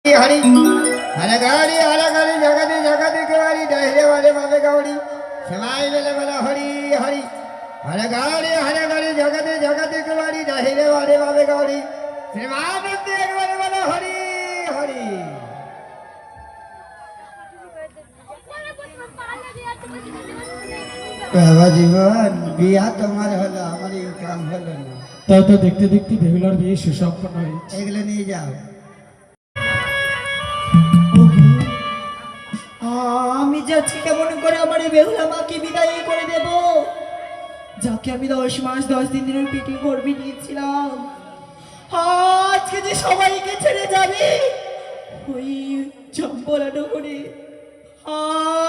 हरी हलगाड़ी हलगाड़ी जगती जगती केवाड़ी डहरे वाले बाबे गौड़ी समाई मेले वाला हरी हरी हलगाड़ी जगती जगती केवाड़ी डहरे वाले बाबे गौड़ी समाई वाले वाला हरी हरी बाबा जीवन बिया तुम्हारे हलो हमारे काम हलो ना তাই তো দেখতে দেখতে বেহুলার বিয়ে সুসম্পন্ন হয়েছে। এগুলো নিয়ে যাও। আমি যাচ্ছি কেমন করে আমার এই বেহুলা মাকে বিদায় করে দেব, যাকে আমি 10 মাস 10 দিনের পেটে গর্ভে নিয়েছিলাম। আজকে যে সবাইকে ছেড়ে যাবে ওই চম্পলানো করে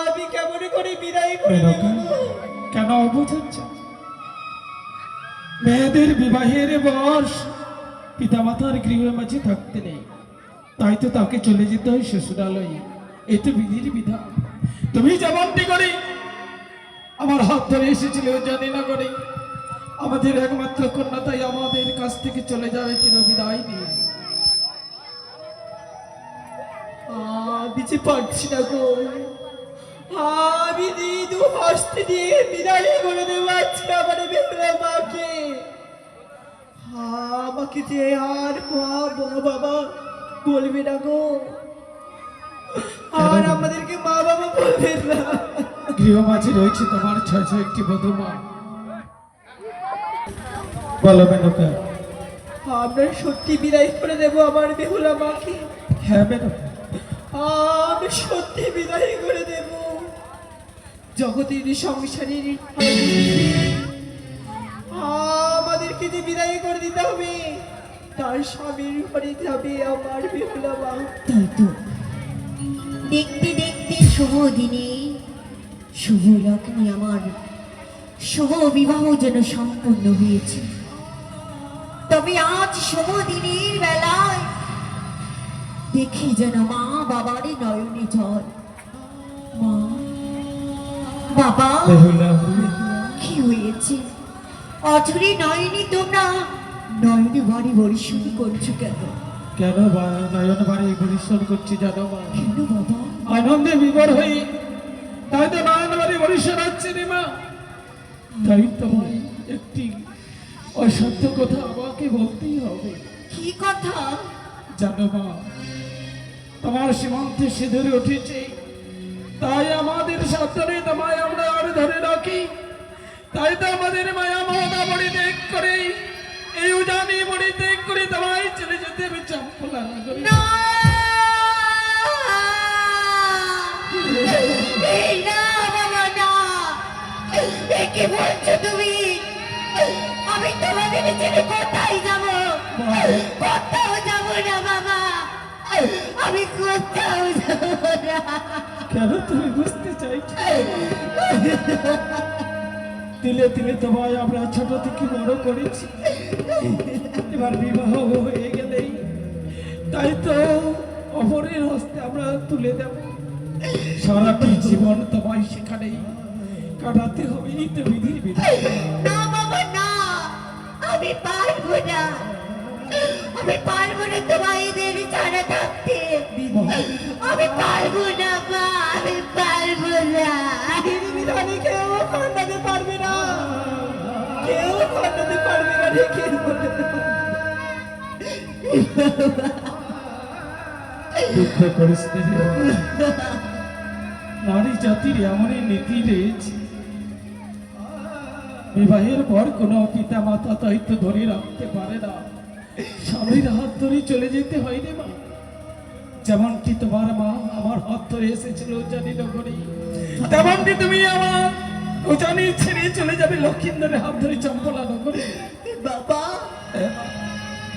আমি কেমন করে বিদায় করে দেব? কেন অবুঝাচ্ছ? মেয়েদের বিবাহের বয়স পিতামাতার গৃহে মাঝে থাকতে নেই, তাই তো তাকে চলে যেতে হয় শ্বশুরালয়ে। এ তো বিধির বিধান। তুমি যেমনটি করে আমার হাত ধরে এসেছিলে জানি না করে আমাদের একমাত্র কন্যা, তাই আমাদের কাছ থেকে চলে যাবে চির বিদায় নিয়ে। আমি যে পারছি না গো, আমি দু হস্তে দিয়ে বিদায় করে দেবো আজকে আমার বেহুলা মাকে। আমাকে যে আর মা বাবা বলবে না গো, আর আমাদেরকে মা বাবা বলবেন না। গৃহ মাঝে রয়েছে তোমার 6-6টি বধূমা। বলো মেনকা, আমরা সত্যি বিদায় করে দেবো আমার বেহুলা মাকে। হ্যাঁ মেনকা, আমি সত্যি বিদায় করে দেব। জগতের সংসারের আমাদেরকে যে বিদায় করে দিতে হবে, তার স্বামীর ঘরে যাবে আমার বেহুলা মা। তাই তো দেখতে দেখতে শুভ দিনে শুভ লগ্নে আমার শুভ বিবাহ যেন সম্পন্ন হয়েছে। তবে আজ শুভ দিনের বেলায় দেখি যেন মা বাবারই নয়নে জল। মা বাবা, বেহুলা কি হয়েছে? অঝরে নয়নে তোমরা নয়নে বাড়ি বরিশালি করছো কেন? কেন নয়ন বাড়ি পরিশ্রম করছি জানো মা? কেন বাবা? আনন্দে বিভোর হই, তাই তো নয়ন বাড়ি পরিশ্রম হচ্ছে রে মা। তাই তো একটি অসত্য কথা আমাকে বলতেই হবে। কি কথা? জানো মা, তোমার সীমান্তে সিঁদুরে উঠেছে, তাই আমাদের সাবধানে তোমায় আমরা আর ধরে রাখি। তাই তো আমাদের মায়া মহা বড়ি দেখ করে এই উজানি বড়ি দেখ করে তোমায় চলে যেতে আমি চম্পলা করি। না! এই না বাবা, না! এ কি বলছো তুমি? আমি তোমাদের ছেড়ে কোথায় যাব? কোথাও যাব না বাবা, আমি কোথাও যাব না। কেন তুমি বুঝতে চাইছো? তিলে তিলে তোমায় আমরা ছোট থেকে বড় করেছি, এবার বিবাহ হয়ে গেলেই তাই তো অপরের হস্তে আমরা তুলে দেব। সারাটি জীবন তোমায় সেখানেই কাটাতে হবে, এই তো বিধির বিধান। না বাবা, না! আমি পারবো না, আমি পারবো না তোমাদের ছাড়া থাকতে। আমি পারবো না মা, আমি পারবো না। বিধানে কেউ খণ্ডাতে পারবে না, কেউ খণ্ডাতে পারবে না রে, কেউ খণ্ডাতে পারবে না। দুঃখ করিস নে রে। নারী জাতির এমনই নীতি রয়েছে, বিবাহের পর কোনো পিতা মাতা দায়িত্ব ধরে রাখতে পারে না, স্বামীর হাত ধরে চলে যেতে হয় রে মা। যেমনটি তোমার মা আমার হাত ধরে এসেছিল উজানি নগরে, তেমনটি তুমি আমার উজানি ছেড়ে চলে যাবে লক্ষিন্দরের হাত ধরে চম্পলা নগরে। বাবা,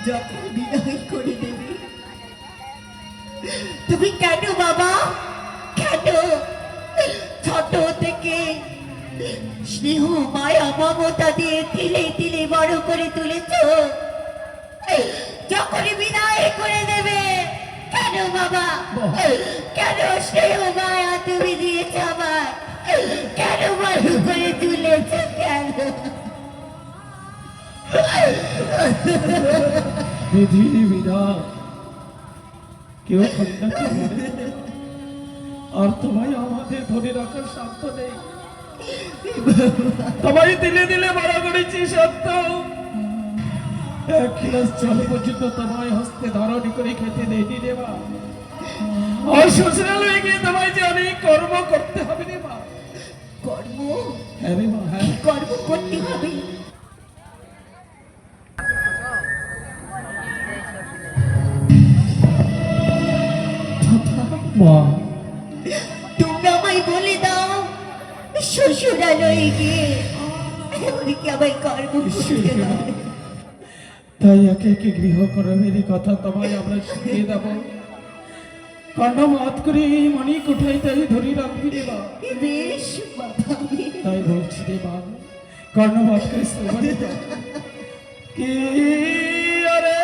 যখন বিদায় করে দেবে, তুমি কেন বাবা, কেন ছোট থেকে স্নেহ মায়া মমতা দিয়ে তিলে তিলে বড় করে তুলেছ, যখন বিদায় করে দেবে কেন বাবা, কেন স্নেহ মায়া তুমি দিয়েছ আমার, কেন বড় করে তুলেছ, কেন? বিধির বিধান কেউ খন্ডাতে পারে না। আর তোমায় আমাদের ধরে রাখার সাধ্য নেই। তোমায় দিলে দিলে বড় করেছি সত্য, এক গ্লাস জল পর্যন্ত তোমায় হস্তে ধারণী করে খেতে দেয়নি রে মা। আর শ্বশুরালয়ে গিয়ে তোমায় যে অনেক কর্ম করতে হবে রে মা। কর্ম হ্যাঁ রে মা, হ্যাঁ। কর্ম করতে হবে। মা, তোমরা আমায় বলে দাও, শ্বশুরালয়ে গিয়ে এমনি কি আমায় কর্ম করতে হবে? তাই একে একে গৃহ কর্মেরই কথা তোমায় আমরা শিখিয়ে দেব। কর্ণমাত করে এই মনি কোঠায় তাই ধরে রাখবি রে মা। বেশ বাবা, তাই বলছি রে মা, কর্ণমাত করে শ্রবণে দাও। কি আরে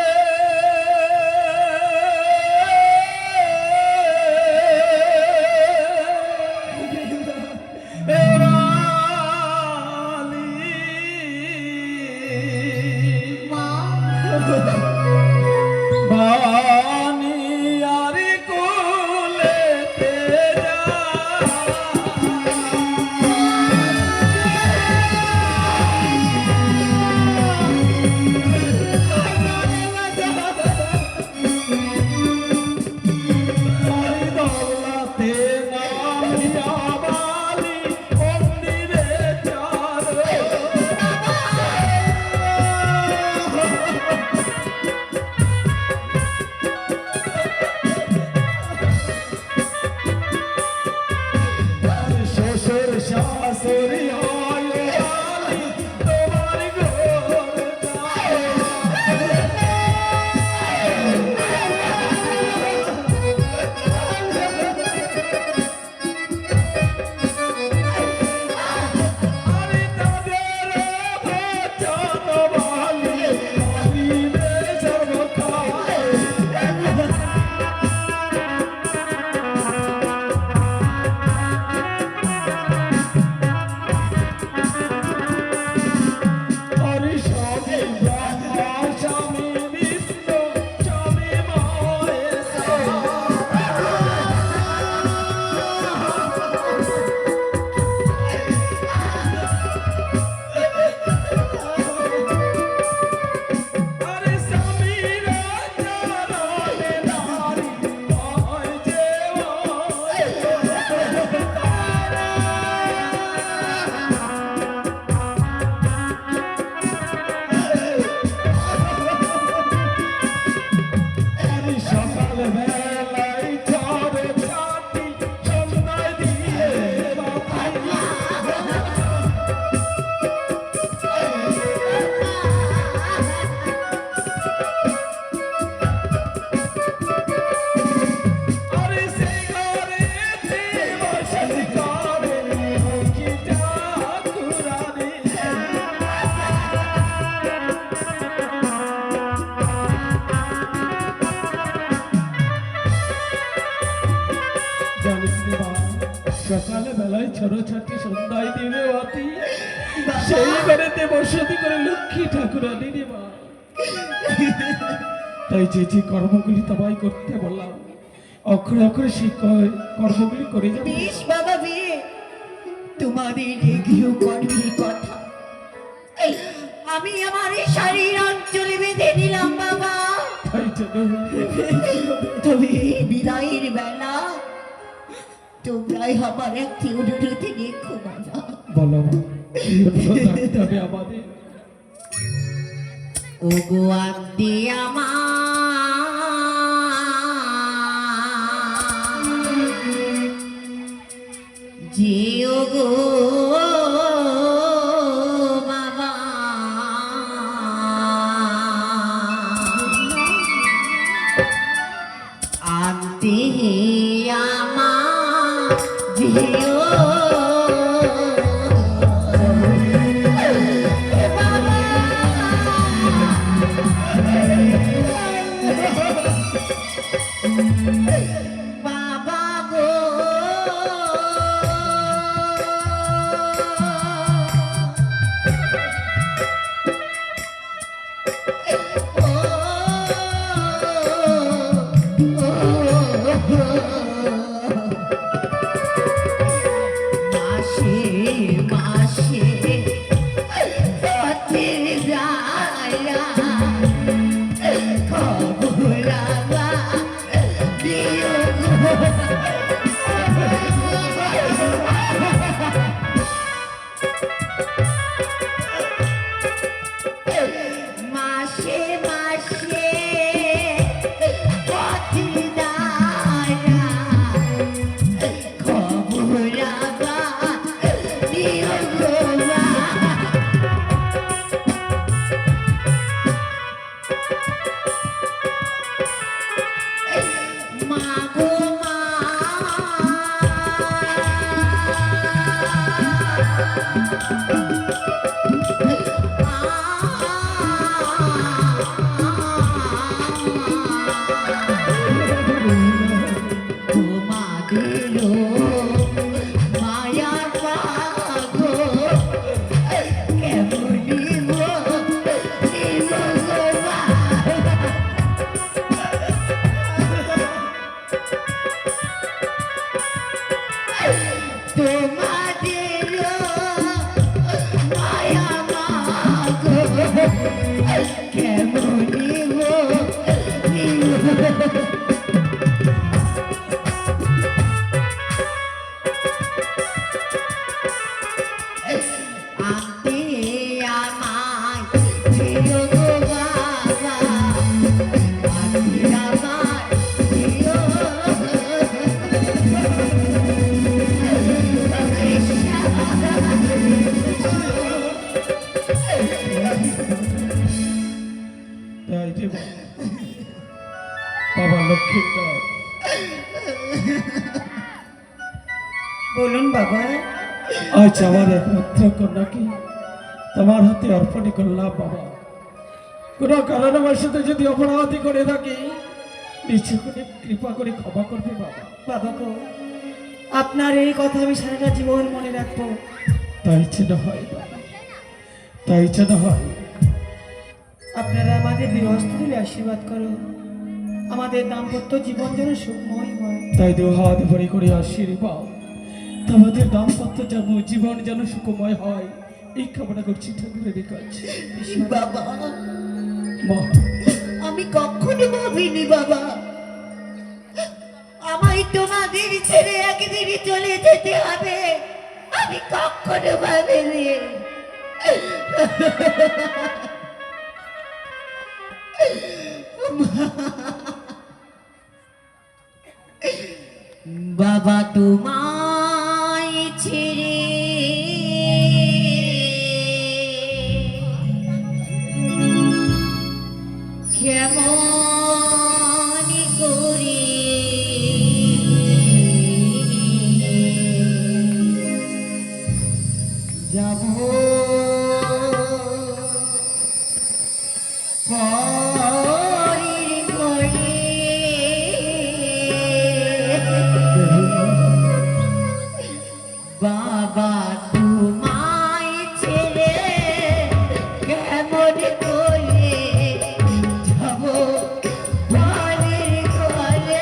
মা বানি আরে কোলেতে যা আরে দৌলতে নামিয়া বালি মন্দিরে চার শ্বশুর শাশুড়ি হয় আলি তোমার ঘর আরে তাদের বচন বালি মরিবে সর্বকাল। হরি স্বামী ব্রহ্মা স্বামী বিষ্ণু স্বামী মহেশ্বর। আরে স্বামী রাজা নারী হয় যে আরে সকাল বেলায় ঝড় ছাটি সন্ধ্যায় দিয়ে বাতি। আরে সেই ঘরেতে বসে করে কি ঠাকুরানী। জানিস রে মা, সকালে বেলায় ছোট ছাটি সন্ধ্যায় দিবে বাতি, সেই ঘরেতে বসতি করে লক্ষ্মী ঠাকুরানী রে মা। তাই যে যে কর্মগুলি তোমায় করতে বললাম, অক্ষরে অক্ষরে সেই কর্মগুলি করে যাবে। বেশ বাবা, তোমাদের এই গৃহকর্মের কথা আমি আমার এই শাড়ির অঞ্চলে বেঁধে নিলাম বাবা। তাই জন্য তবে এই বিদায়ের বেলা তোমরাই আমার একটি অনুরোধে রেখো বাবা। বলো মা, কি অনুরোধ রাখতে হবে আমাদের? ওগো আন্টি আমার যে ওগো বাবা আন্টি আমার যে বাবা গো ও বলুন বাবা। আজ আমার একমাত্র কন্যাকে তোমার হাতে অর্পণ করলাম বাবা। কোনো কারণে আমার সাথে যদি অপরাধী করে থাকি নিশ্চয় করে কৃপা করে ক্ষমা করবে বাবা। বাবা গো, আপনার এই কথা আমি সারাটা জীবন মনে রাখবো। তাই যেন হয় বাবা, তাই যেন হয়। আপনারা আমাদের বিহস্ত দিলে আশীর্বাদ করুন, আমাদের দাম্পত্য জীবন যেন সুখময় হয়। তাই দু হাত ভরে করে আশীর্বাদ, তোমাদের দাম্পত্য যেন জীবন যেন সুখময় হয় এই কামনা করছি ঠাকুরের কাছে। বাবা, মা, আমি কখনো ভাবিনি বাবা আমায় তোমাদের ছেড়ে একদিন চলে যেতে হবে। আমি কখনো ভাবিনি। বাবা তোমায় ছেড়ে কেমন করে যাব পরের ঘরে। বাবা তোমায় ছেড়ে কেমন করে যাব পরের ঘরে।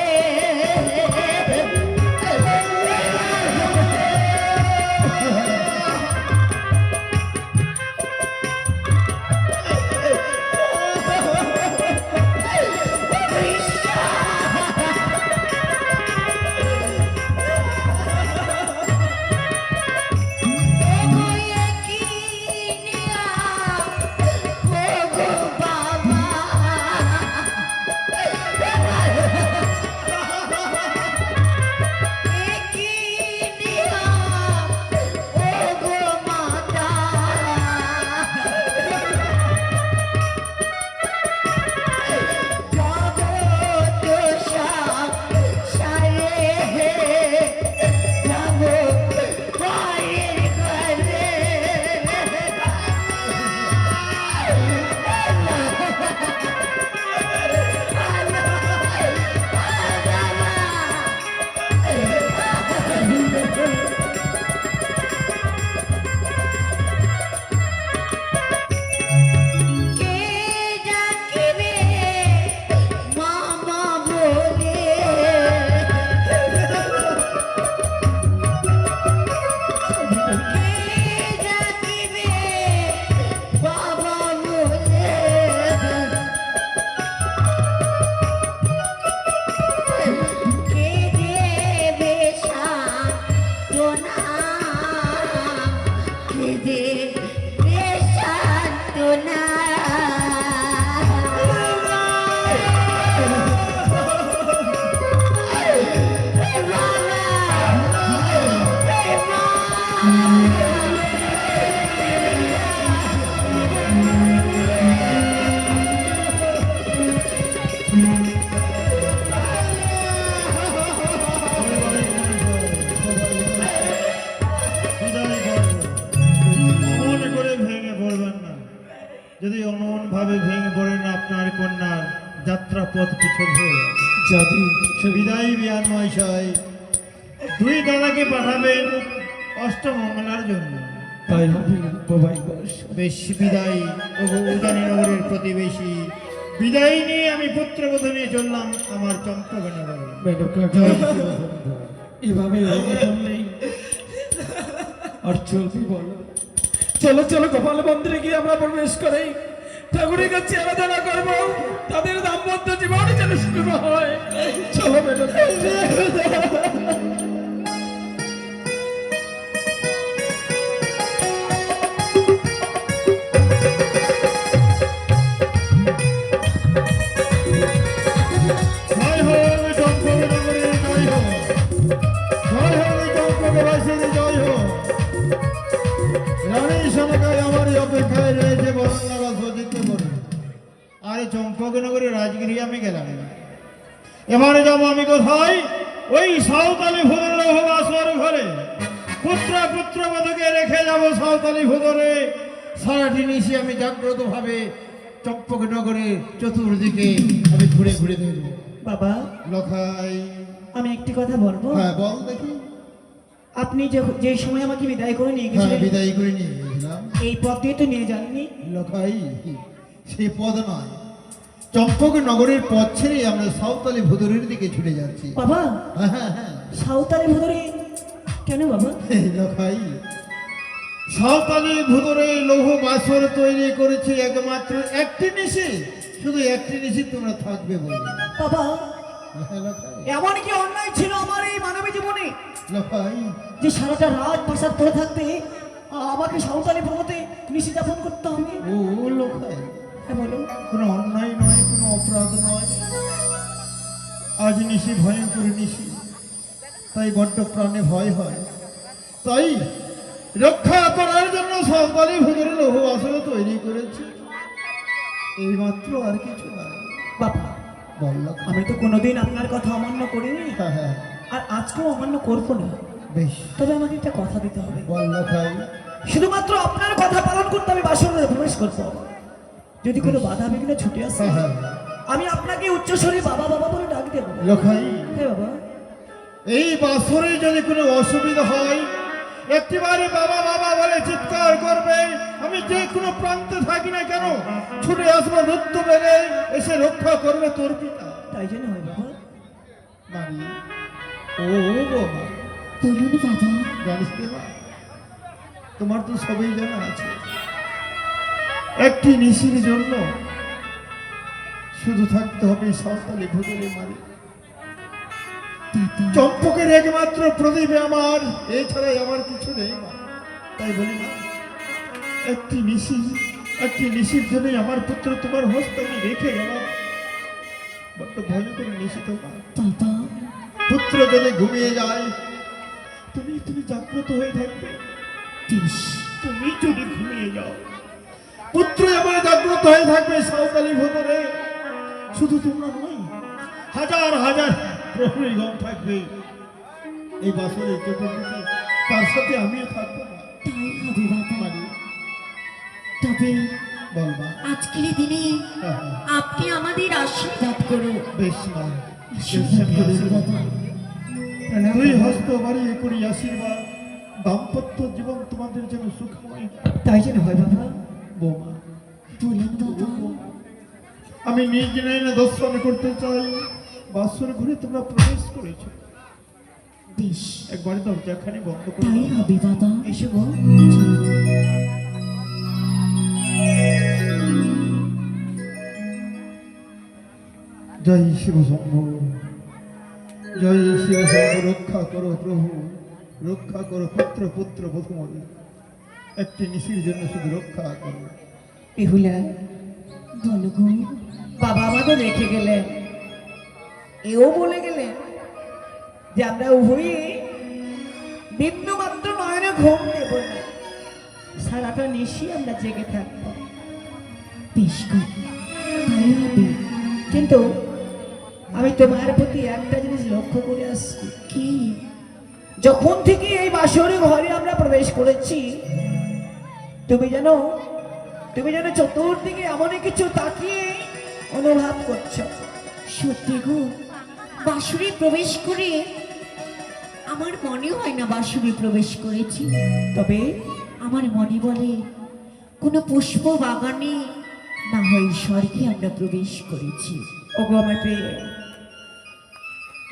যদি অমন ভাবে ভেঙে পড়েন আপনার কন্যার যাত্রা পথ পিছল হয়ে যাবে। যদি বিদায় বিয়ান মহাশয়, দুই দাদাকে পাঠাবেন অষ্টমঙ্গলার জন্য। তাই হবে বাবাই বস। বেশ বিদায় উদানীনগরের প্রতিবেশী। বিদায় নিয়ে আমি পুত্রবধূ নিয়ে চললাম আমার চম্পকনগরে। এভাবে নেই আর চলবি বলো। চলো চলো গোপাল মন্দিরে গিয়ে আমরা প্রবেশ করি, ঠাকুরের কাছে আরাধনা করবো, তাদের দাম্পত্য জীবন যেন শুরু হয়। চলো ম্যাডাম। চম্পকনগরে রাজগিরি আমি গেলাম, এবারে যাবো আমি কোথায়? ওই সাঁওতালি ভূমির আসর ঘরে। একমাত্র পুত্রবধূকে রেখে যাব সাঁওতালি ভুতরে। সারাটি নিশি আমি জাগ্রত ভাবে চম্পকনগরে চতুর্দিকে আমি ঘুরে ঘুরে দেখব। বাবা, লখাই, আমি একটি কথা বলবো। হ্যাঁ বল দেখি। আপনি যে সময় আমাকে বিদায় করে নিয়ে হ্যাঁ গেছিলেন, বিদায় করে নিয়ে গেছিলাম। এই পথ দিয়ে তো নিয়ে যাননি। লখাই, সে পদ নয়, চম্পকনগরের পথ ছেড়ে আমরা সাঁওতালি ভুতরের দিকে ছুটে যাচ্ছি। বাবা, হ্যাঁ হ্যাঁ হ্যাঁ। সাঁওতালি ভুতরে কেন বাবা? এই লখাই, সাঁওতালি ভুতরে লৌহ বাসর তৈরি করেছে একমাত্র একটি নিশি, শুধু একটি নিশি তোমরা থাকবে বলে। বাবা, হ্যাঁ, লখাই, এমন কি অন্যায় ছিল আমার এই মানবী জীবনে লখাই, যে সারাটা রাত প্রাসাদ পড়ে থাকতে আমাকে সাঁওতালি ভ্রমতে নিশি যাপন করতে হবে? ও লখাই, হ্যাঁ বলো। কোনো অন্যায় নয়, কোনো অপরাধ নয়। আজ নিশি ভয়ঙ্কর নিশি, তাই বড্ড প্রাণে ভয় হয়। তাই রক্ষা করার জন্য সাঁওতালি ভুতরে লৌহ বাসর তৈরি করেছে, এইমাত্র, আর কিছু নয়। বাবা, বল লখাই। আমি তো কোনোদিন আপনার কথা অমান্য করিনি, হ্যাঁ হ্যাঁ, আর আজকেও অমান্য করবো না। বেশ, তবে আমাকে একটা কথা দিতে হবে। বল লখাই। শুধুমাত্র আপনার কথা পালন করতে আমি বাসরে প্রবেশ করবো। যদি কোনো বাধা বিঘ্ন ছুটে আসে, হ্যাঁ হ্যাঁ, আমি আপনাকে উচ্চস্বরে বাবা বাবা বলে ডাক দেবো। লখাই, হ্যাঁ বাবা। এই বাসরে যদি কোনো অসুবিধা হয়, একটিবারে বাবা বাবা বলে চিৎকার করবে। আমি যে কোনো প্রান্তে থাকি না কেন, ছুটে আসবো রুদ্ধ বেড়ে, এসে রক্ষা করবে তোর পিতা। তাই জন্য হয় বাবা। মারি, ও বাবা, বলুন বাবা। জানিস কি মা, তোমার তো সবই জানা আছে। একটি নিশির জন্য শুধু থাকতে হবে সাঁওতালি ভুতরে মারি। চম্পকের একমাত্র প্রদীপে আমার, এছাড়াই আমার কিছু নেই মা। তাই বলি মা, একটি নিশির জন্যই আমার পুত্র তোমার হস্তে আমি রেখে গেলাম। বড্ড ভয়ঙ্কর নিশি তো মা। বাবা, পুত্র যদি ঘুমিয়ে যায়, তুমি জাগ্রত হয়ে থাকবে। বেশ। তুমি যদি ঘুমিয়ে যাও, পুত্র আমার জাগ্রত হয়ে থাকবে সাঁওতালি ভুতরে। শুধু তোমরা নয়, হাজার হাজার প্রহরীগণ থাকবে এই বাসরে চতুর্দিকে, তার সাথে আমিও থাকবো না। তাই হবে বাবা। মারি, তবে বল মা। আজকের দিনে হ্যাঁ, হ্যাঁ, আপনি আমাদের আশীর্বাদ করুন। বেশ মা, আশীর্বাদ করুন বাবা। দুই হস্ত বাড়িয়ে করি আশীর্বাদ। দাম্পত্য জীবন তোমাদের যেন সুখময়। তাই যেন হয় বাবা। বৌমা, বলুন বাবা। আমি নিজ নয়নে দর্শন করতে চাই বাসর ঘুরে তোমরা প্রবেশ করেছো। বেশ, একবার দরজাখানে বন্ধ করে তাই দাও। হবে বাবা। এসো গো। জয় শিব শম্ভু, জয় শিব শম্ভু। রক্ষা করো প্রভু, রক্ষা করো পুত্র পুত্র বধূমণি। একটি নিশির জন্য শুধু রক্ষা করো। বেহুলা, বলো গো। বাবা আমাদের রেখে গেলেন, এও বলে গেলেন যে আমরা উভয়ে বিন্দু মাত্র নয়নে ঘুম দেব না, সারাটা নিশি আমরা জেগে থাকবো। বেশ গো, তাই হবে। কিন্তু আমি তোমার প্রতি একটা জিনিস লক্ষ্য করে আসছি। কি? যখন থেকে এই বাসরে ঘরে আমরা প্রবেশ করেছি, তুমি যেন চতুর্দিকে এমনই কিছু তাকিয়ে অনুভব করছো। সত্যি গো, বাসুরে প্রবেশ করে আমার মনে হয় না বাসুরে প্রবেশ করেছি। তবে আমার মনে বলে কোনো পুষ্প বাগানে না হয় স্বর্গে আমরা প্রবেশ করেছি। ওগো আমার প্রিয়,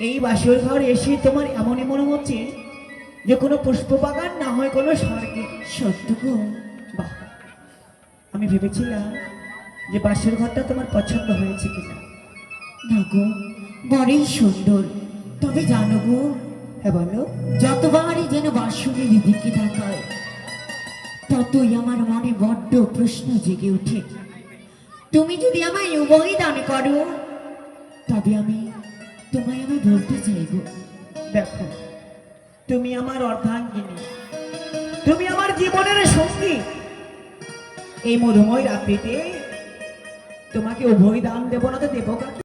এই বাসর ঘর এসে তোমার এমনই মনে হচ্ছে যে কোনো পুষ্প বাগান না হয় কোনো স্বর্গে। সত্য গো। বাহ, আমি ভেবেছিলাম যে বাসর ঘরটা তোমার পছন্দ হয়েছে কিনা। না গো, বড়ই সুন্দর। তবে জানো গো, হ্যাঁ বলো। যতবারই যেন বাসুরের দিকে তাকায়, ততই আমার মনে বড্ড প্রশ্ন জেগে ওঠে। তুমি যদি আমায় উভয় দান করো, তবে আমি তোমায় বলতে চাইব, দেখো, তুমি আমার অর্ধাঙ্গিনী, তুমি আমার জীবনের সঙ্গী। এই মধুময় রাত্রিতে তোমাকে উভয় দান দেবো না তো দেবো কাকে?